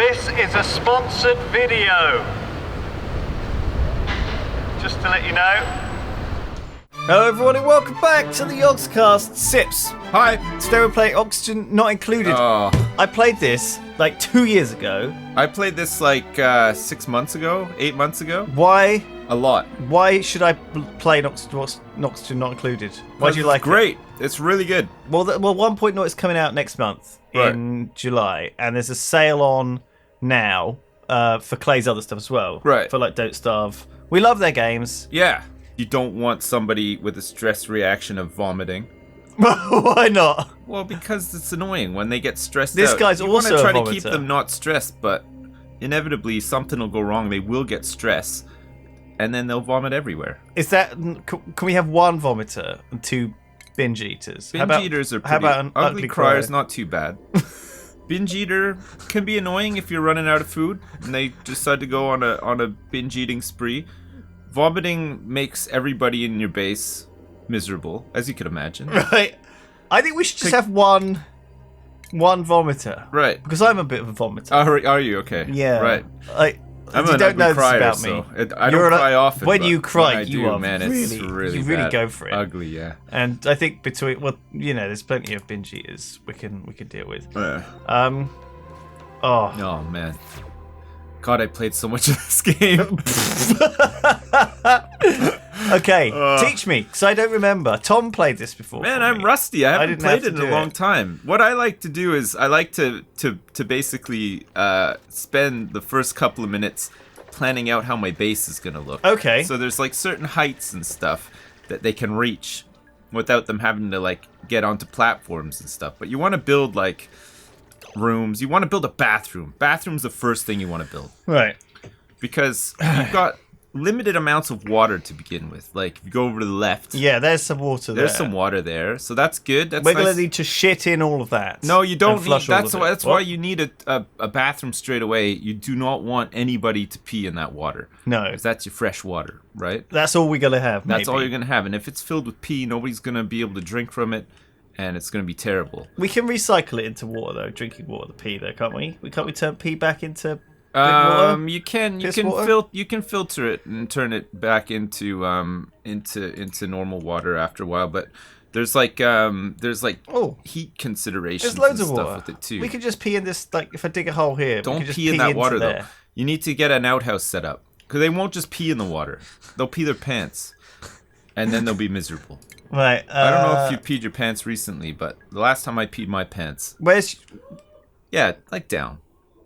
This is a sponsored video. Just to let you know. Hello everyone and welcome back to the Yogscast. SIPS. Hi. Stereo play oxygen not included. Oh. I played this like 2 years ago. I played this like 6 months ago, 8 months ago. Why? A lot. Why should I play oxygen not included? Why do you like great. It's really good. Well, 1.0 is coming out next month in July, and there's a sale on now for Clay's other stuff as well. Right. For like Don't Starve. We love their games. Yeah. You don't want somebody with a stress reaction of vomiting. Why not? Well, because it's annoying when they get stressed This out. guy's you also want to try a to keep them not stressed, but inevitably something will go wrong. They will get stress, and then they'll vomit everywhere. Is that? Can we have one vomiter and two binge eaters? Binge eaters are pretty. How about an ugly cryer's not too bad. Binge eater can be annoying if you're running out of food and they decide to go on a binge eating spree. Vomiting makes everybody in your base miserable, as you could imagine. Right. I think we should just have one vomiter. Right. Because I'm a bit of a vomiter. Are you? Okay. Yeah. Right. I'm an don't ugly know crier, this about me. so I don't cry often. When but you cry, when I you do, are man, really, it's really you really bad. go for it. Ugly, yeah. And I think there's plenty of binge eaters we can deal with. Oh man. God, I played so much of this game. Okay, teach me, because I don't remember. Tom played this before. Man, I'm rusty. I haven't played it in a long it. time. What I like to do is I like to basically spend the first couple of minutes planning out how my base is going to look. Okay. So there's like certain heights and stuff that they can reach without them having to like get onto platforms and stuff. But you want to build like rooms. You want to build a bathroom. Bathroom's the first thing you want to build. Right. Because you've got limited amounts of water to begin with. Like if you go over to the left, yeah, there's some water there. There's some water there, so that's good. That's We're nice. gonna need to shit in all of that. No, you don't need. That's why What? you need a bathroom straight away. You do not want anybody to pee in that water. No, because that's your fresh water, right? That's all we're gonna have. That's all you're gonna have, and if it's filled with pee, nobody's gonna be able to drink from it, and it's gonna be terrible. We can recycle it into water though, drinking water, the pee though, can't we? Can't we turn pee back into water? You can filter it and turn it back into normal water after a while, but there's like heat considerations. There's loads and of stuff water with it too. We could just pee in this. Like if I dig a hole here, don't we could pee just in that water there. though. You need to get an outhouse set up because they won't just pee in the water. They'll pee their pants, and then they'll be miserable. Right. I don't know if you peed your pants recently, but the last time I peed my pants. Where's? Yeah, like down.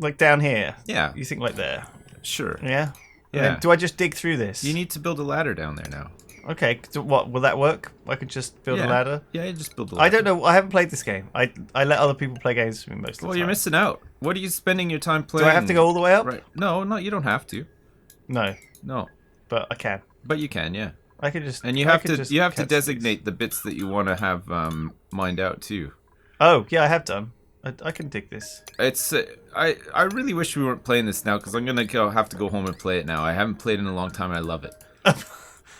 Like down here. Yeah. You think like there? Sure. Yeah. Yeah. Then do I just dig through this? You need to build a ladder down there now. Okay. So what will that work? I could just build a ladder. Yeah, you just build a ladder. I don't know. I haven't played this game. I let other people play games for me most of the time. Well, you're missing out. What are you spending your time playing? Do I have to go all the way up? Right. No, you don't have to. No. No. But I can. But you can, yeah. I could just. And you have to designate the bits that you want to have mined out too. Oh yeah, I have done. I can dig this. It's I really wish we weren't playing this now because I'm gonna have to go home and play it now. I haven't played it in a long time and I love it.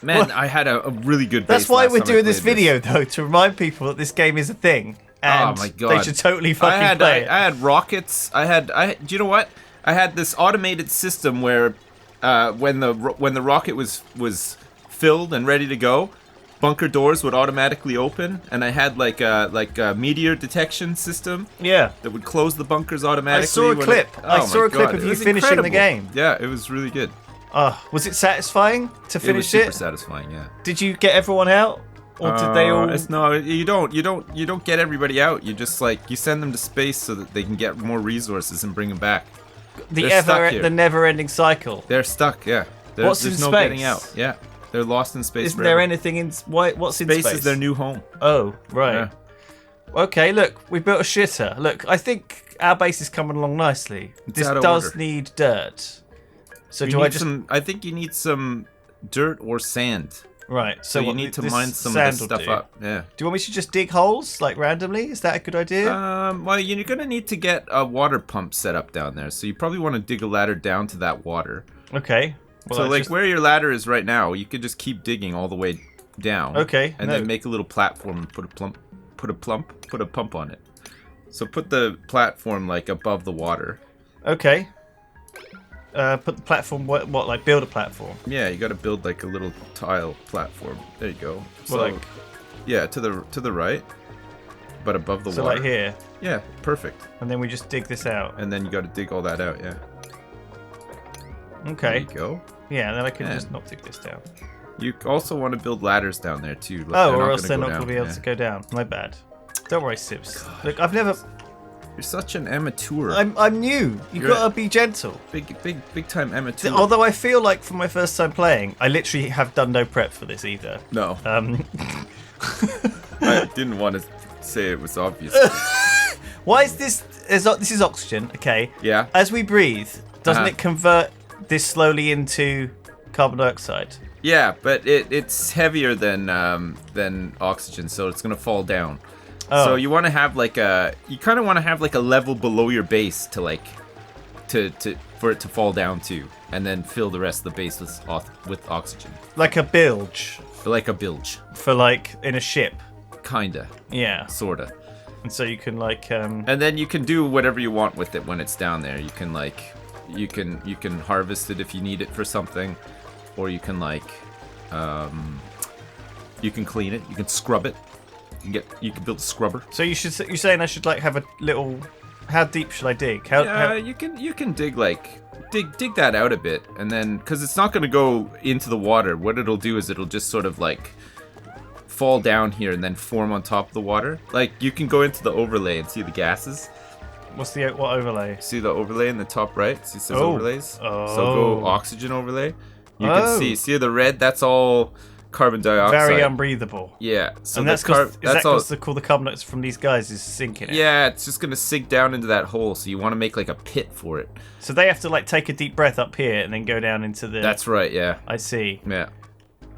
Man, well, I had a really good base. That's why we're doing this video though, to remind people that this game is a thing. And oh my god, they should totally fucking play it. I had rockets. Do you know what? I had this automated system where when the rocket was filled and ready to go, bunker doors would automatically open, and I had like a meteor detection system. Yeah. That would close the bunkers automatically. I saw a clip. I saw a clip of you finishing the game. Yeah, it was really good. Was it satisfying to finish it? It was super satisfying, yeah. Did you get everyone out? Or did they all? No, you don't get everybody out. You just you send them to space so that they can get more resources and bring them back. The never-ending cycle. They're stuck, yeah. There's no getting out. Yeah. They're lost in space. Isn't there anything in what's in space? Space is their new home. Oh, right. Yeah. Okay, look, we built a shitter. Look, I think our base is coming along nicely. This does need dirt. So I think you need some dirt or sand. Right. So you need to mine some of this stuff up. Yeah. Do you want me to just dig holes randomly? Is that a good idea? Well, you're gonna need to get a water pump set up down there. So you probably want to dig a ladder down to that water. Okay. Well, so where your ladder is right now, you could just keep digging all the way down. Okay. And then make a little platform and put a pump on it. So put the platform above the water. Okay. Put the platform. What? Like build a platform? Yeah, you got to build like a little tile platform. There you go. So, Well, like, yeah, to the right, but above the so water. like here, Yeah, perfect. and then we just dig this out. And then you got to dig all that out. Yeah. There Okay. you go. Yeah, and then I can Yeah. just not dig this down. You also want to build ladders down there too. Look, Oh, or else they're not going going to be able to go down. My bad. Don't worry, Sips. Look, I've never. You're such an amateur. I'm new. You You're gotta be gentle. Big time amateur. Although I feel like for my first time playing, I literally have done no prep for this either. No, Um, I didn't want to say it was obvious. why is this? This is oxygen, okay? Yeah. As we breathe, doesn't Uh-huh. it convert this slowly into carbon dioxide? Yeah, but it's heavier than oxygen, so it's gonna fall down. Oh. So you want to have like you kind of want to have like a level below your base to like to for it to fall down to, and then fill the rest of the base with oxygen, Like a bilge like a bilge, for like in a ship. kinda, Yeah. sorta. And so you can like And then you can do whatever you want with it when it's down there. You can like you can harvest it if you need it for something, or you can like you can clean it, you can scrub it. You can build a scrubber. So you're saying I should like have a little. How deep should I dig? How You can dig like dig that out a bit, and then because it's not going to go into the water, what it'll do is it'll just sort of like fall down here and then form on top of the water. Like you can go into the overlay and see the gases. what overlay? See the overlay in the top right? See it says Oh. overlays. Oh. So go oxygen overlay. You Oh. can see the red. That's all carbon dioxide. Very unbreathable. Yeah. So And that's that's because the carbon dioxide from these guys is sinking it. Yeah, it's just gonna sink down into that hole. So you want to make like a pit for it. So they have to like take a deep breath up here and then go down into the. That's right. Yeah. I see. Yeah.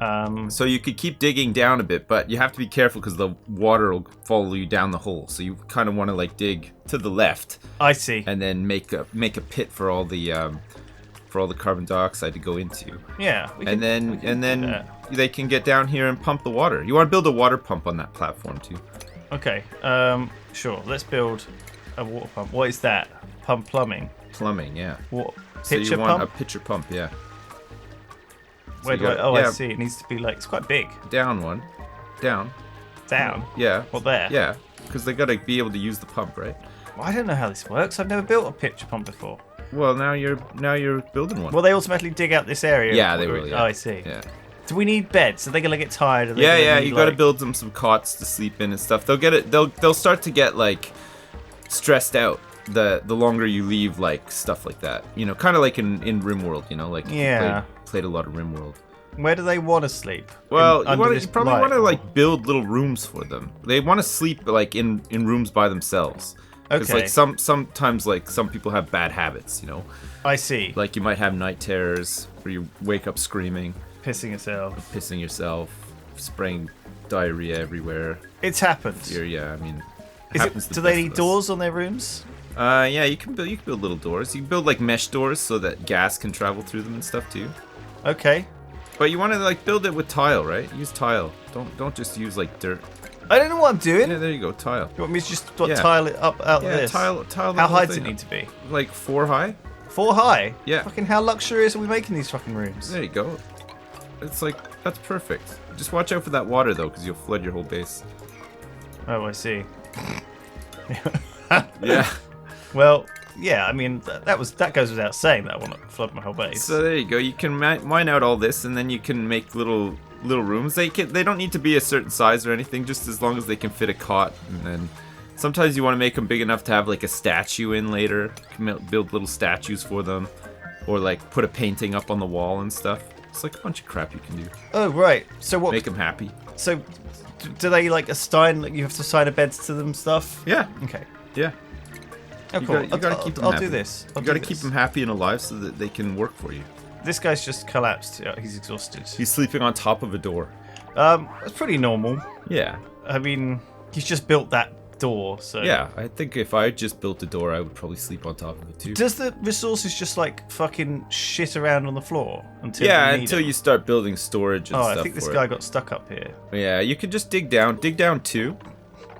Um, So you could keep digging down a bit, but you have to be careful because the water will follow you down the hole. So you kind of want to like dig to the left I see. and then make a pit for all the carbon dioxide to go into. Yeah. we And can do then that. they can get down here and pump the water. You want to build a water pump on that platform too. Okay. Sure. Let's build a water pump. What is that? Plumbing. Plumbing, yeah. What? So Pitcher you want pump. a pitcher pump, yeah. Where you do I? got- Oh, yeah. I see. It needs to be like it's quite big. Down one, down. Down. Yeah. What there? Yeah, because they gotta be able to use the pump, right? Well, I don't know how this works. I've never built a pitcher pump before. Well, now you're building one. Will they automatically dig out this area? Yeah, they will. Yeah. Oh, I see. Yeah. Do we need beds? Are they gonna get tired? Are they Yeah, gonna yeah. need, You got to like- build them some cots to sleep in and stuff. They'll get it. They'll start to get like stressed out the longer you leave like stuff like that. You know, kind of like in RimWorld. You know, like if you Yeah. played a lot of RimWorld. Where do they want to sleep? Well, Under you this probably light? want to like build little rooms for them. They want to sleep like in rooms by themselves. Because Okay. like sometimes like some people have bad habits. You know, I see. like you might have night terrors where you wake up screaming, Pissing yourself. pissing yourself, spraying diarrhea everywhere. It's happened. Yeah, I mean, Is happens it, to do the they best need of us. doors on their rooms? Yeah, you can build little doors. You can build like mesh doors so that gas can travel through them and stuff too. Okay. But you want to like build it with tile, right? Use tile. Don't just use like dirt. I don't know what I'm doing. Yeah, there you go, tile. You want me to just Yeah. tile it up out Yeah, of this? tile. The How whole high does it thing need up. to be? Like 4 high. 4 high? Yeah. Fucking how luxurious are we making these fucking rooms? There you go. It's like that's perfect. Just watch out for that water though, because you'll flood your whole base. Oh, I see. Yeah. Well, yeah. I mean, that goes without saying that I want to flood my whole base. So there you go. You can mine out all this, and then you can make little rooms. They don't need to be a certain size or anything, just as long as they can fit a cot. And then sometimes you want to make them big enough to have like a statue in later. You can build little statues for them, or like put a painting up on the wall and stuff. It's like a bunch of crap you can do. Oh right. So what? Make them happy. So do they like assign? Like you have to assign a beds to them stuff? Yeah, Okay. yeah. Oh, You cool. gotta keep them I'll happy. do this. You gotta keep them happy and alive so that they can work for you. This guy's just collapsed. Yeah, he's exhausted. He's sleeping on top of a door. That's pretty normal. Yeah. I mean, he's just built that door, so. Yeah, I think if I just built a door, I would probably sleep on top of it too. Does the resources just like fucking shit around on the floor until Yeah, you need until it? you start building storage and Oh, stuff. I think this for guy it. got stuck up here. Yeah, you can just dig down. Dig down 2.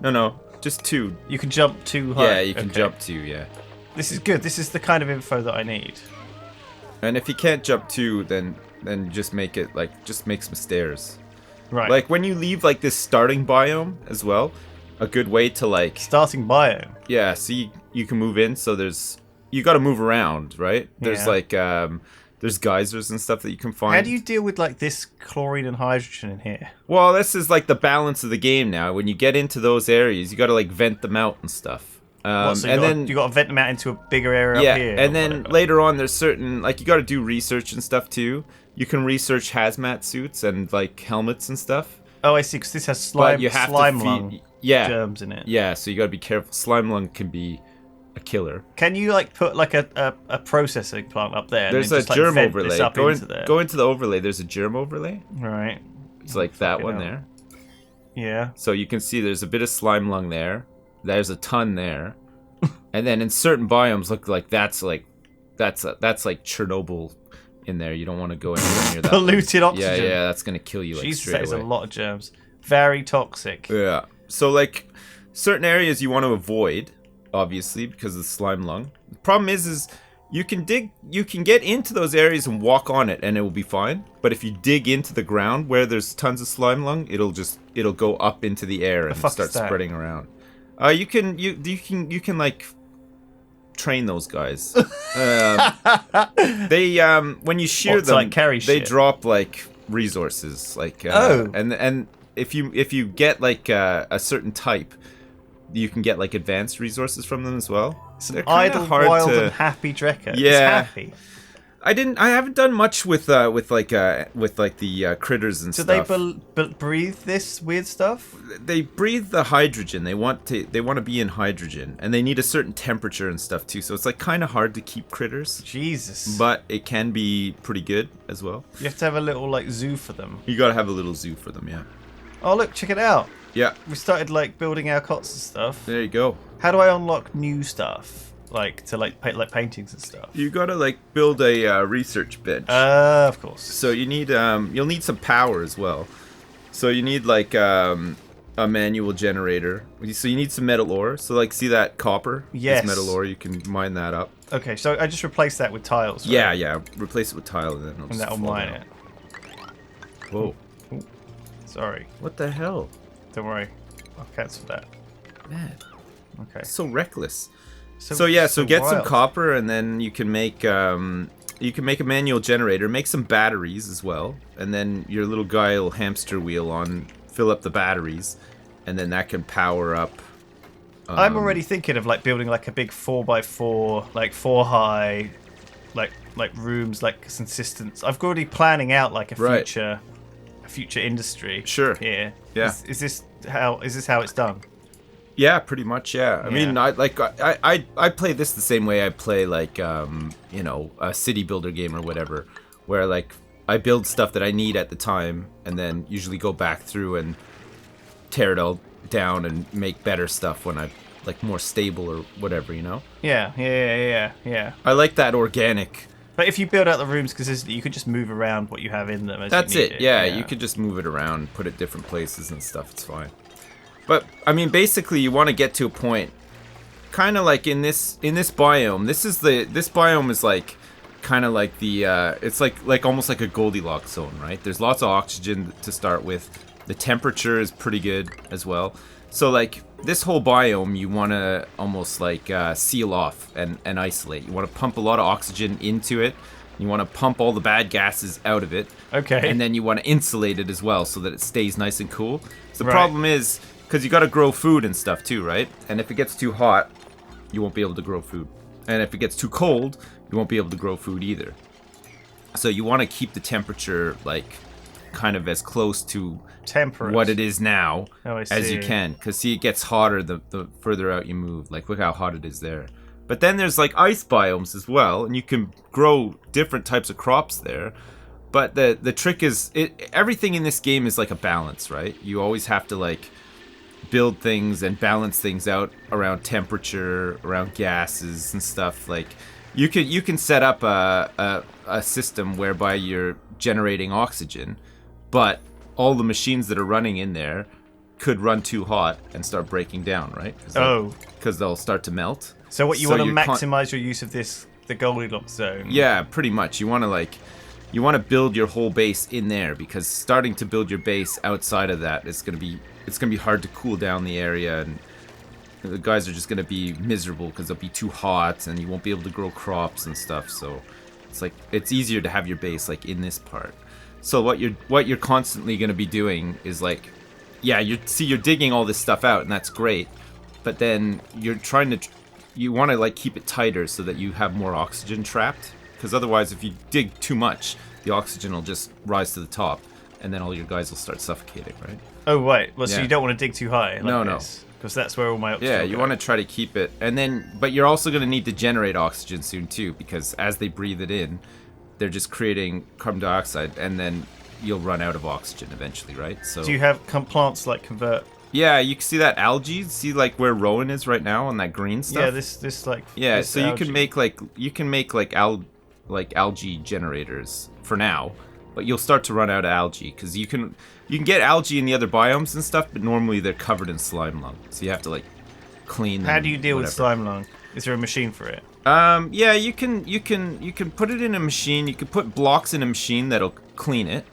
No, just 2. You can jump too high. Yeah, you can Okay. jump 2. Yeah. This is good. This is the kind of info that I need. And if you can't jump 2, then just make it just make some stairs. Right. Like when you leave like this starting biome as well, a good way to like starting biome. Yeah, so you can move in. So you got to move around, right? There's like there's geysers and stuff that you can find. How do you deal with like this chlorine and hydrogen in here? Well, this is like the balance of the game now. When you get into those areas, you got to like vent them out and stuff. So you got to vent them out into a bigger area up here. And then later on, there's certain like you got to do research and stuff too. You can research hazmat suits and like helmets and stuff. Oh, I see. Because this has slime lung germs in it. Yeah, so you got to be careful. Slime lung can be a killer. Can you like put like a processing plant up there? There's and a just, germ like, overlay. Go into the overlay. There's a germ overlay. Right. It's like that one there. Yeah. So you can see there's a bit of slime lung there. There's a ton there. And then in certain biomes, look like that's like Chernobyl in there. You don't want to go anywhere near that. Polluted oxygen. Yeah, that's gonna kill you like Jesus, straight away. that is a lot of germs. Very toxic. Yeah. So like certain areas you want to avoid, obviously, because of the slime lung. The problem is you can get into those areas and walk on it and it will be fine. But if you dig into the ground where there's tons of slime lung, it'll go up into the air and start spreading around. You can like train those guys. They when you shear them, like carry they shit? drop like resources, like and if you get like a certain type, you can get like advanced resources from them as well. They're idle, wild, and happy Drekker. Yeah, it's happy. I haven't done much with the critters and stuff. Do they breathe this weird stuff? They breathe the hydrogen. They want to be in hydrogen, and they need a certain temperature and stuff too. So it's like kind of hard to keep critters. Jesus. But it can be pretty good as well. You have to have a little like zoo for them. You gotta have a little zoo for them, yeah. Oh look, check it out. Yeah. We started like building our cots and stuff. There you go. How do I unlock new stuff? Like to like paintings and stuff. You gotta like build a research bench. Of course. So you need you'll need some power as well. So you need like a manual generator. So you need some metal ore. So like see that copper? Yes. It's metal ore. You can mine that up. Okay, so I just replace that with tiles. Right? Yeah. Replace it with tile and then that'll mine it. Whoa. Ooh. Sorry. What the hell? Don't worry. I'll cancel that. Man. Okay. So reckless. So get wild. some copper and then you can make a manual generator, make some batteries as well, and then your little guy will hamster wheel on, fill up the batteries, and then that can power up. I'm already thinking of like building like a big 4x4, like 4 high, like rooms, like consistent. I've already planning out like a future industry. Sure. Here. Yeah. Is this how it's done? Yeah, pretty much. Yeah. I mean, I play this the same way I play like a city builder game or whatever, where like I build stuff that I need at the time, and then usually go back through and tear it all down and make better stuff when I like more stable or whatever, you know. Yeah. I like that organic. But if you build out the rooms consistently, you could just move around what you have in them. That's it. Yeah, you could just move it around, put it different places and stuff. It's fine. But I mean, basically, you want to get to a point, kind of like in this biome. This biome is like, kind of like the it's like almost like a Goldilocks zone, right? There's lots of oxygen to start with. The temperature is pretty good as well. So like this whole biome, you want to almost like seal off and isolate. You want to pump a lot of oxygen into it. You want to pump all the bad gases out of it. Okay. And then you want to insulate it as well so that it stays nice and cool. So the problem is, because you got to grow food and stuff too, right? And if it gets too hot, you won't be able to grow food. And if it gets too cold, you won't be able to grow food either. So you want to keep the temperature like kind of as close to temperate what it is now as you see. Can. Because see, it gets hotter the further out you move. Like look how hot it is there. But then there's like ice biomes as well, and you can grow different types of crops there. But the trick is, everything in this game is like a balance, right? You always have to like build things and balance things out around temperature, around gases and stuff. Like you can set up a system whereby you're generating oxygen, but all the machines that are running in there could run too hot and start breaking down, right? Because they'll start to melt. So what you So want to you're maximize your use of the Goldilocks zone? Yeah, pretty much. You want to build your whole base in there, because starting to build your base outside of that is going to be hard to cool down the area, and the guys are just going to be miserable because it'll be too hot and you won't be able to grow crops and stuff. So it's easier to have your base like in this part. So what you're constantly going to be doing is like, yeah, you're digging all this stuff out, and that's great, but then you want to like keep it tighter so that you have more oxygen trapped, because otherwise if you dig too much, the oxygen will just rise to the top, and then all your guys will start suffocating, right? Oh right. Well, so Yeah. you don't want to dig too high. Like No. Because that's where all my oxygen Yeah, you want to try to keep it, and then, but you're also going to need to generate oxygen soon too, because as they breathe it in, they're just creating carbon dioxide, and then you'll run out of oxygen eventually, right? So Do you have plants like convert? yeah, you can see that algae. See like where Rowan is right now on that green stuff. Yeah, this like. Yeah, this so algae. you can make algae generators for now, but you'll start to run out of algae, because you can get algae in the other biomes and stuff, but normally they're covered in slime lung, so you have to like clean them. How do you deal with whatever. slime lung? Is there a machine for it? Yeah, you can put it in a machine. You can put blocks in a machine that'll clean it.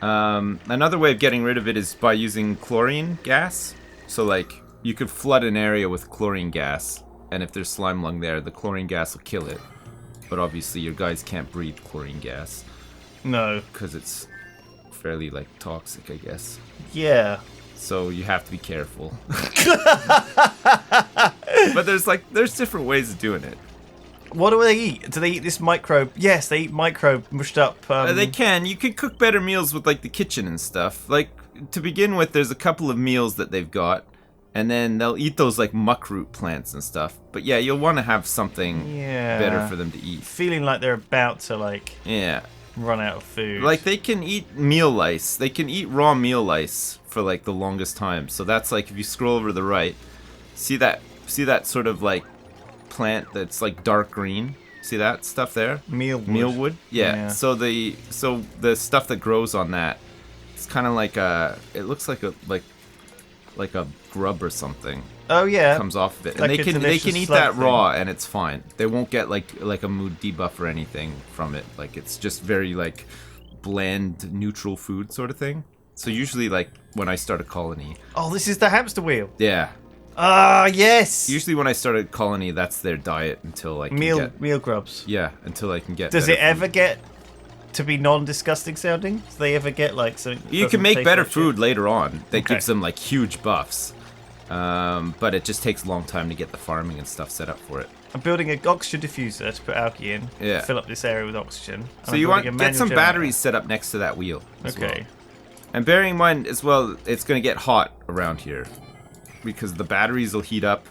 Another way of getting rid of it is by using chlorine gas. So like you could flood an area with chlorine gas, and if there's slime lung there, the chlorine gas will kill it. But obviously your guys can't breathe chlorine gas No. because it's fairly like toxic, I guess. Yeah. So you have to be careful. But there's different ways of doing it. What do they eat? Do they eat this microbe? Yes, they eat microbe mushed up. They can. You can cook better meals with like the kitchen and stuff. Like to begin with, there's a couple of meals that they've got, and then they'll eat those like muckroot plants and stuff. But yeah, you'll want to have something better for them to eat. Feeling like they're about to like Yeah. run out of food. Like they can eat meal lice. They can eat raw meal lice for like the longest time. So that's like if you scroll over to the right, see that sort of like plant that's like dark green. See that stuff there? Mealwood. Yeah. So the stuff that grows on that, it's kind of like it looks like a grub or something. Oh yeah. Comes off of it, Like and a they can delicious eat slug that thing. raw, and it's fine. They won't get like a mood debuff or anything from it. Like it's just very like bland, neutral food sort of thing. So usually, like when I start a colony, Oh, this is the hamster wheel. yeah. Ah, yes. Usually when I start a colony, that's their diet until I can get, Meal grubs. yeah, until I can get. Does better it ever food. get to be non-disgusting sounding? Do they ever get like something? that You doesn't can make taste better like shit? food later on that Okay. gives them like huge buffs. But it just takes a long time to get the farming and stuff set up for it. I'm building an oxygen diffuser to put algae in. Yeah. Fill up this area with oxygen. And So I'm you building want a get manual some generator. batteries set up next to that wheel. As Okay. well. And bearing in mind as well, it's going to get hot around here because the batteries will heat up,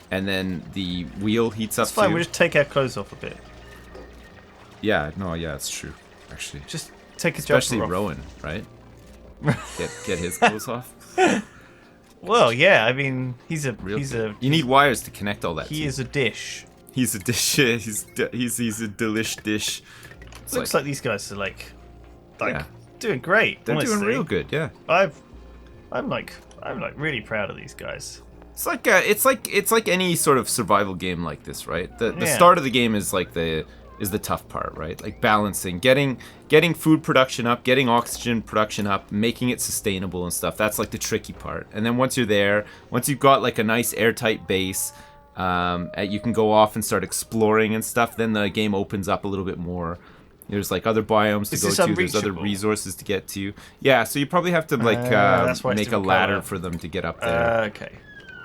and then the wheel heats up It's fine. too. We'll just take our clothes off a bit. Yeah, it's true. Actually, Just take a especially jumper off. Rowan, right? Get his clothes off. Well, yeah. I mean, he's a You need wires to connect all that. he too. is a dish. He's a dish. He's a delish dish. It's Looks like these guys are like Yeah. doing great. they're honestly. doing real good. Yeah. I'm like really proud of these guys. It's like any sort of survival game like this, right? The Yeah. start of the game is like the tough part, right? Like balancing, getting food production up, getting oxygen production up, making it sustainable and stuff. That's like the tricky part. And then once you're there, once you've got like a nice airtight base, you can go off and start exploring and stuff. Then the game opens up a little bit more. There's like other biomes to Is go this to. There's other unreachable? resources to get to. Yeah, so you probably have to like that's why it's make a different ladder colour. for them to get up there. Okay.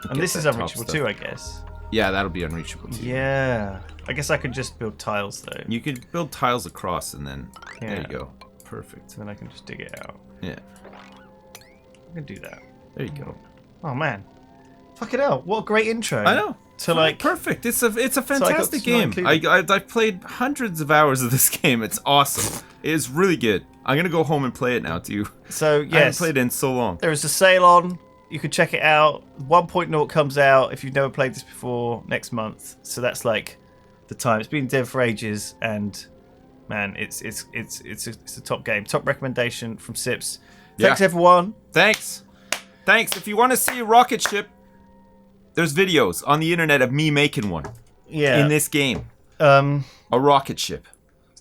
And get this is that top unreachable stuff. too, I guess. Yeah, that'll be unreachable too. Yeah. I guess I could just build tiles though. You could build tiles across, and then there Yeah. you go. Perfect. Then I can just dig it out. Yeah, I can do that. there you go. Oh man. Fuck it out. What a great intro. I know. To like Perfect. It's a got fantastic to not game. include I've played hundreds of hours of this game. It's awesome. It is really good. I'm gonna go home and play it now too. So I haven't yes. played it in so long. There is a sale on. You can check it out. 1.0 comes out if you've never played this before next month. So that's like the time. It's been dead for ages, and man, it's a top game. Top recommendation from SIPS. Thanks Yeah. everyone. Thanks. If you want to see a rocket ship, there's videos on the internet of me making one. Yeah. in this game? A rocket ship.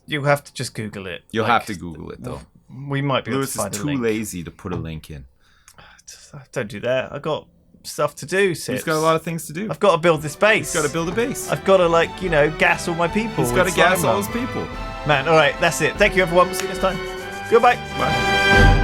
You have to just Google it. You'll have to Google it though. We might be able to Lewis find is a too link. lazy to put a link in. Don't do that. I got stuff to do, Sips. He's got a lot of things to do. I've got to build this base. He's got to build a base. I've got to, gas all my people. He's got to with gas slime all run. his people. Man, all right, that's it. Thank you, everyone. We'll see you next time. Goodbye. Bye.